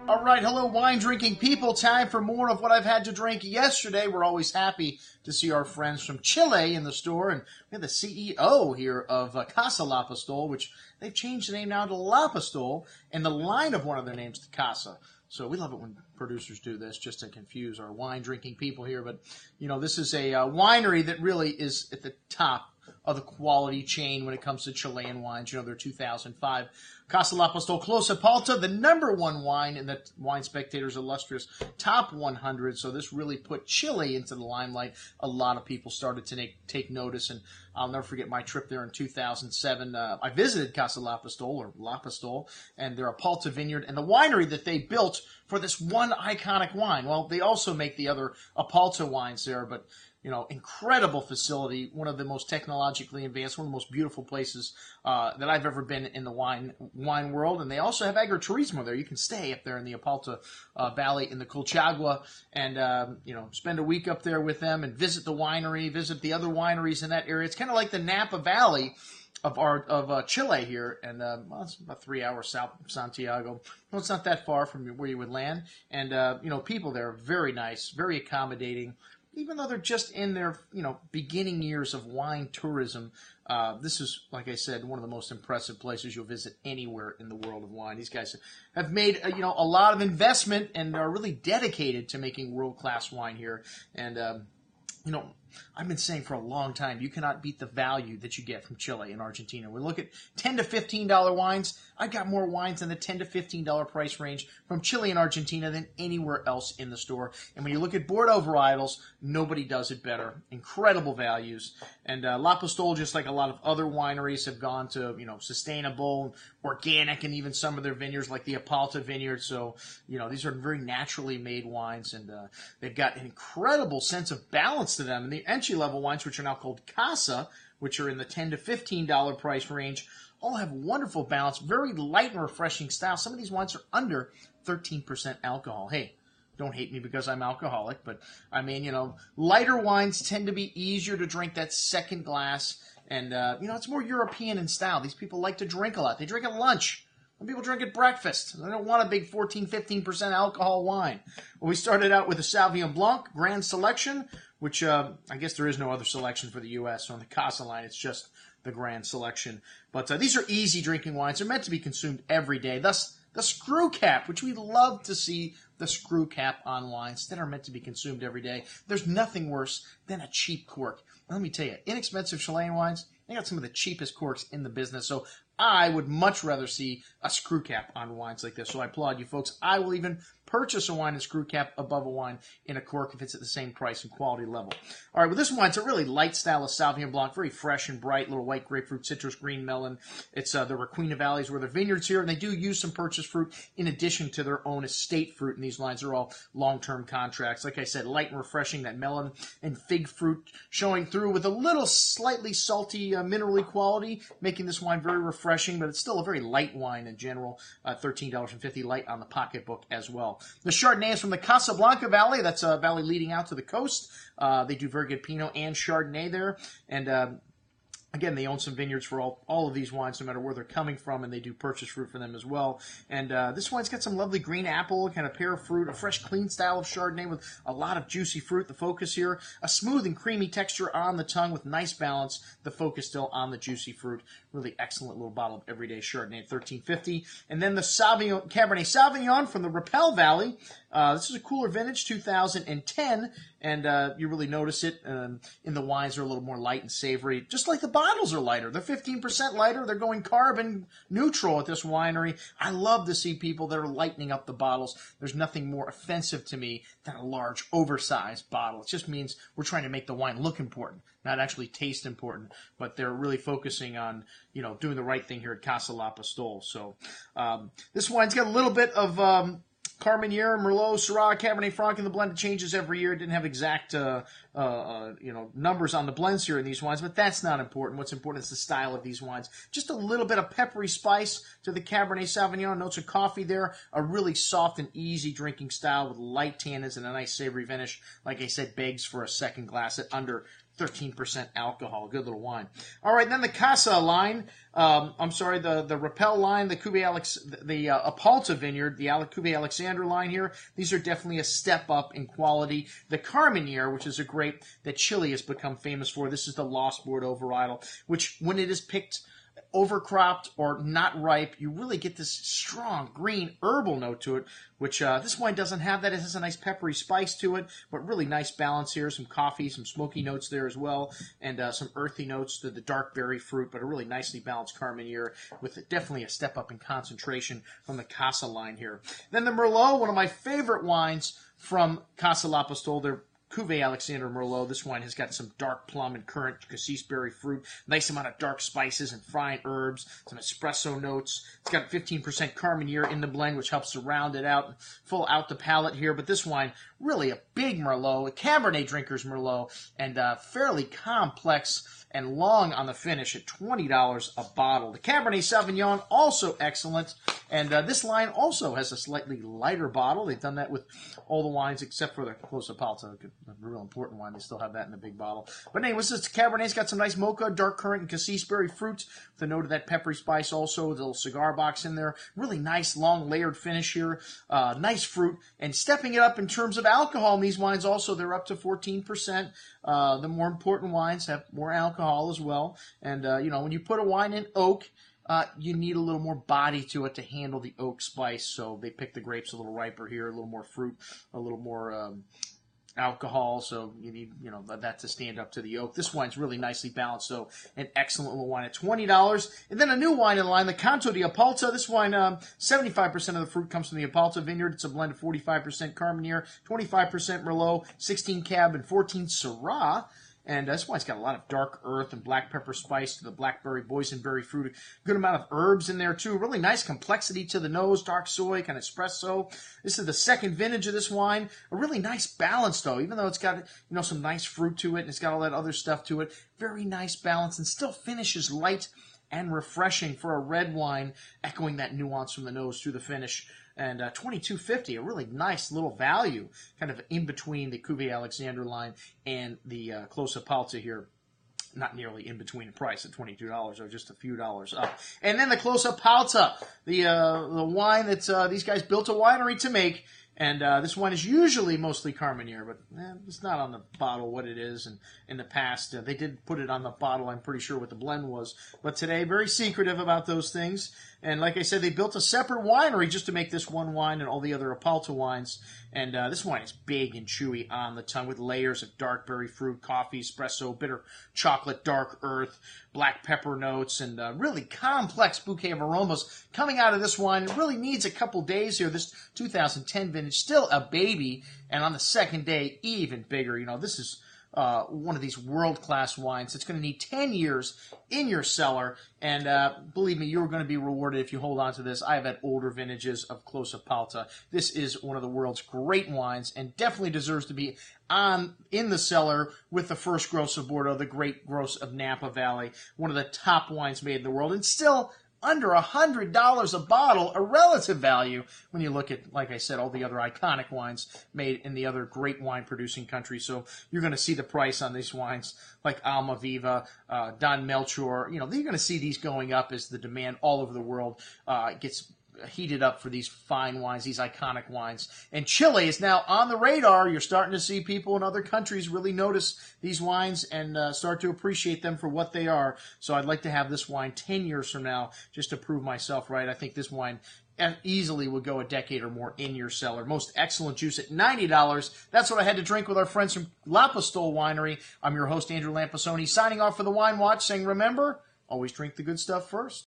All right, hello, wine-drinking people. Time for more of what I've had to drink yesterday. We're always happy to see our friends from Chile in the store, and we have the CEO here of Casa Lapostolle, which they've changed the name now to Lapostolle, and the line of one of their names to Casa. So we love it when producers do this, just to confuse our wine-drinking people here. But, you know, this is a winery that really is at the top of the quality chain when it comes to Chilean wines. You know, they're 2005. Casa Lapostolle Clos Apalta, the #1 wine in the Wine Spectator's illustrious top 100. So this really put Chile into the limelight. A lot of people started to take notice, and I'll never forget my trip there in 2007. I visited Casa Lapostolle, or Lapostolle, and their Apalta Vineyard, and the winery that they built for this one iconic wine. Well, they also make the other Apalta wines there, but you know, incredible facility, one of the most technologically advanced, one of the most beautiful places that I've ever been in the wine world. And they also have agriturismo there. You can stay up there in the Apalta Valley in the Colchagua and, you know, spend a week up there with them and visit the winery, visit the other wineries in that area. It's kind of like the Napa Valley of Chile here, and well, it's about 3 hours south of Santiago. Well, it's not that far from where you would land. And, you know, people there are very nice, very accommodating. Even though they're just in their, you know, beginning years of wine tourism, this is, like I said, one of the most impressive places you'll visit anywhere in the world of wine. These guys have made, you know, a lot of investment and are really dedicated to making world-class wine here. And, you know, I've been saying for a long time, you cannot beat the value that you get from Chile and Argentina. We look at $10 to $15 wines. I've got more wines in the $10 to $15 price range from Chile and Argentina than anywhere else in the store. And when you look at Bordeaux varietals, nobody does it better. Incredible values. And Lapostolle, just like a lot of other wineries, have gone to, you know, sustainable, organic, and even some of their vineyards like the Apalta vineyard. So, you know, these are very naturally made wines, and they've got an incredible sense of balance to them. And the entry-level wines, which are now called Casa, which are in the $10 to $15 price range, all have wonderful balance, very light and refreshing style. Some of these wines are under 13% alcohol. Hey, don't hate me because I'm alcoholic, but I mean, you know, lighter wines tend to be easier to drink that second glass, and, you know, it's more European in style. These people like to drink a lot. They drink at lunch. Some people drink at breakfast. They don't want a big 14, 15% alcohol wine. Well, we started out with a Sauvignon Blanc Grand Selection, which I guess there is no other selection for the U.S. On the Casa line, it's just the Grand Selection. But these are easy drinking wines. They're meant to be consumed every day. Thus, the screw cap, which we love to see the screw cap on wines that are meant to be consumed every day. There's nothing worse than a cheap cork. Let me tell you, inexpensive Chilean wines, they got some of the cheapest corks in the business. So I would much rather see a screw cap on wines like this. So I applaud you folks. I will even purchase a wine and screw cap above a wine in a cork if it's at the same price and quality level. All right, with this wine, it's a really light style of Sauvignon Blanc, very fresh and bright, little white grapefruit, citrus, green melon. It's the Requena Valleys where the vineyards here, and they do use some purchased fruit in addition to their own estate fruit, and these lines are all long-term contracts. Like I said, light and refreshing, that melon and fig fruit showing through with a little slightly salty minerally quality, making this wine very refreshing, but it's still a very light wine in general, $13.50 light on the pocketbook as well. The Chardonnay is from the Casablanca Valley. That's a valley leading out to the coast. They do very good Pinot and Chardonnay there. And again, they own some vineyards for all of these wines, no matter where they're coming from, and they do purchase fruit for them as well. And this wine's got some lovely green apple, kind of pear fruit, a fresh, clean style of Chardonnay with a lot of juicy fruit. The focus here, a smooth and creamy texture on the tongue with nice balance. The focus still on the juicy fruit. Really excellent little bottle of everyday Chardonnay at $13.50. And then the Cabernet Sauvignon from the Rapel Valley. This is a cooler vintage, 2010, and you really notice it in the wines. Are a little more light and savory, just like the bottles are lighter. They're 15% lighter. They're going carbon neutral at this winery. I love to see people that are lightening up the bottles. There's nothing more offensive to me than a large, oversized bottle. It just means we're trying to make the wine look important, not actually taste important, but they're really focusing on, you know, doing the right thing here at Casa Lapostolle. So this wine's got a little bit of Carmenere, Merlot, Syrah, Cabernet Franc in the blend. It changes every year. It didn't have exact, you know, numbers on the blends here in these wines, but that's not important. What's important is the style of these wines. Just a little bit of peppery spice to the Cabernet Sauvignon. Notes of coffee there. A really soft and easy drinking style with light tannins and a nice savory finish. Like I said, begs for a second glass at under 13% alcohol. Good little wine. All right, then the Casa line. The Rapel line, the Cuvee the Apalta Vineyard, the Cuvee Alexandre line here. These are definitely a step up in quality. The Carmenere, which is a grape that Chile has become famous for. This is the Lost Bordeaux varietal, which when it is picked overcropped or not ripe, you really get this strong green herbal note to it, which this wine doesn't have that. It has a nice peppery spice to it, but really nice balance here. Some coffee, some smoky notes there as well, and some earthy notes to the dark berry fruit, but a really nicely balanced Carmenere with definitely a step up in concentration from the Casa line here. Then the Merlot, one of my favorite wines from Casa Lapostolle. They're Cuvee Alexandre Merlot. This wine has got some dark plum and currant cassis berry fruit, nice amount of dark spices and fine herbs, some espresso notes. It's got 15% Carmenere in the blend, which helps to round it out and full out the palate here. But this wine, really a big Merlot, a Cabernet drinker's Merlot, and fairly complex and long on the finish at $20 a bottle. The Cabernet Sauvignon, also excellent. And this line also has a slightly lighter bottle. They've done that with all the wines except for the Clos Apalta, a real important wine. They still have that in the big bottle. But anyways, this Cabernet's got some nice mocha, dark currant, and cassis berry fruit with a note of that peppery spice also, with a little cigar box in there. Really nice, long, layered finish here. Nice fruit. And stepping it up in terms of alcohol in these wines also, they're up to 14%. The more important wines have more alcohol as well. And, when you put a wine in oak, you need a little more body to it to handle the oak spice. So they pick the grapes a little riper here, a little more fruit, a little more alcohol. So you need, that to stand up to the oak. This wine's really nicely balanced. So an excellent little wine at $20. And then a new wine in line, the Canto di Apalta. This wine, 75% of the fruit comes from the Apalta vineyard. It's a blend of 45% Carmenere, 25% Merlot, 16 Cab, and 14 Syrah. And this wine's got a lot of dark earth and black pepper spice to the blackberry, boysenberry fruit. A good amount of herbs in there, too. Really nice complexity to the nose, dark soy, kind of espresso. This is the second vintage of this wine. A really nice balance, though, even though it's got, some nice fruit to it and it's got all that other stuff to it. Very nice balance and still finishes light and refreshing for a red wine, echoing that nuance from the nose through the finish. And $22.50, a really nice little value, kind of in between the Cuvee Alexandre line and the Clos Apalta here. Not nearly in between price at $22, or just a few dollars up. And then the Clos Apalta, the wine that these guys built a winery to make. And this wine is usually mostly Carmenere, but it's not on the bottle what it is. And in the past, they did put it on the bottle, I'm pretty sure, what the blend was. But today, very secretive about those things. And like I said, they built a separate winery just to make this one wine and all the other Apalta wines. And this wine is big and chewy on the tongue with layers of dark berry fruit, coffee, espresso, bitter chocolate, dark earth, black pepper notes, and really complex bouquet of aromas coming out of this wine. It really needs a couple days here. This 2010 vintage, still a baby, and on the second day, even bigger. This is one of these world-class wines. It's going to need 10 years in your cellar, and believe me, you're going to be rewarded if you hold on to this. I have had older vintages of Clos Apalta. This is one of the world's great wines, and definitely deserves to be in the cellar with the first gross of Bordeaux, the great gross of Napa Valley, one of the top wines made in the world, and still under $100 a bottle, a relative value when you look at, like I said, all the other iconic wines made in the other great wine-producing countries. So you're going to see the price on these wines like Almaviva, Don Melchior. You're going to see these going up as the demand all over the world gets heated up for these fine wines, these iconic wines. And Chile is now on the radar. You're starting to see people in other countries really notice these wines and start to appreciate them for what they are. So I'd like to have this wine 10 years from now just to prove myself right. I think this wine easily would go a decade or more in your cellar. Most excellent juice at $90. That's what I had to drink with our friends from Lapostolle Winery. I'm your host, Andrew Lampasoni, signing off for the Wine Watch, saying remember, always drink the good stuff first.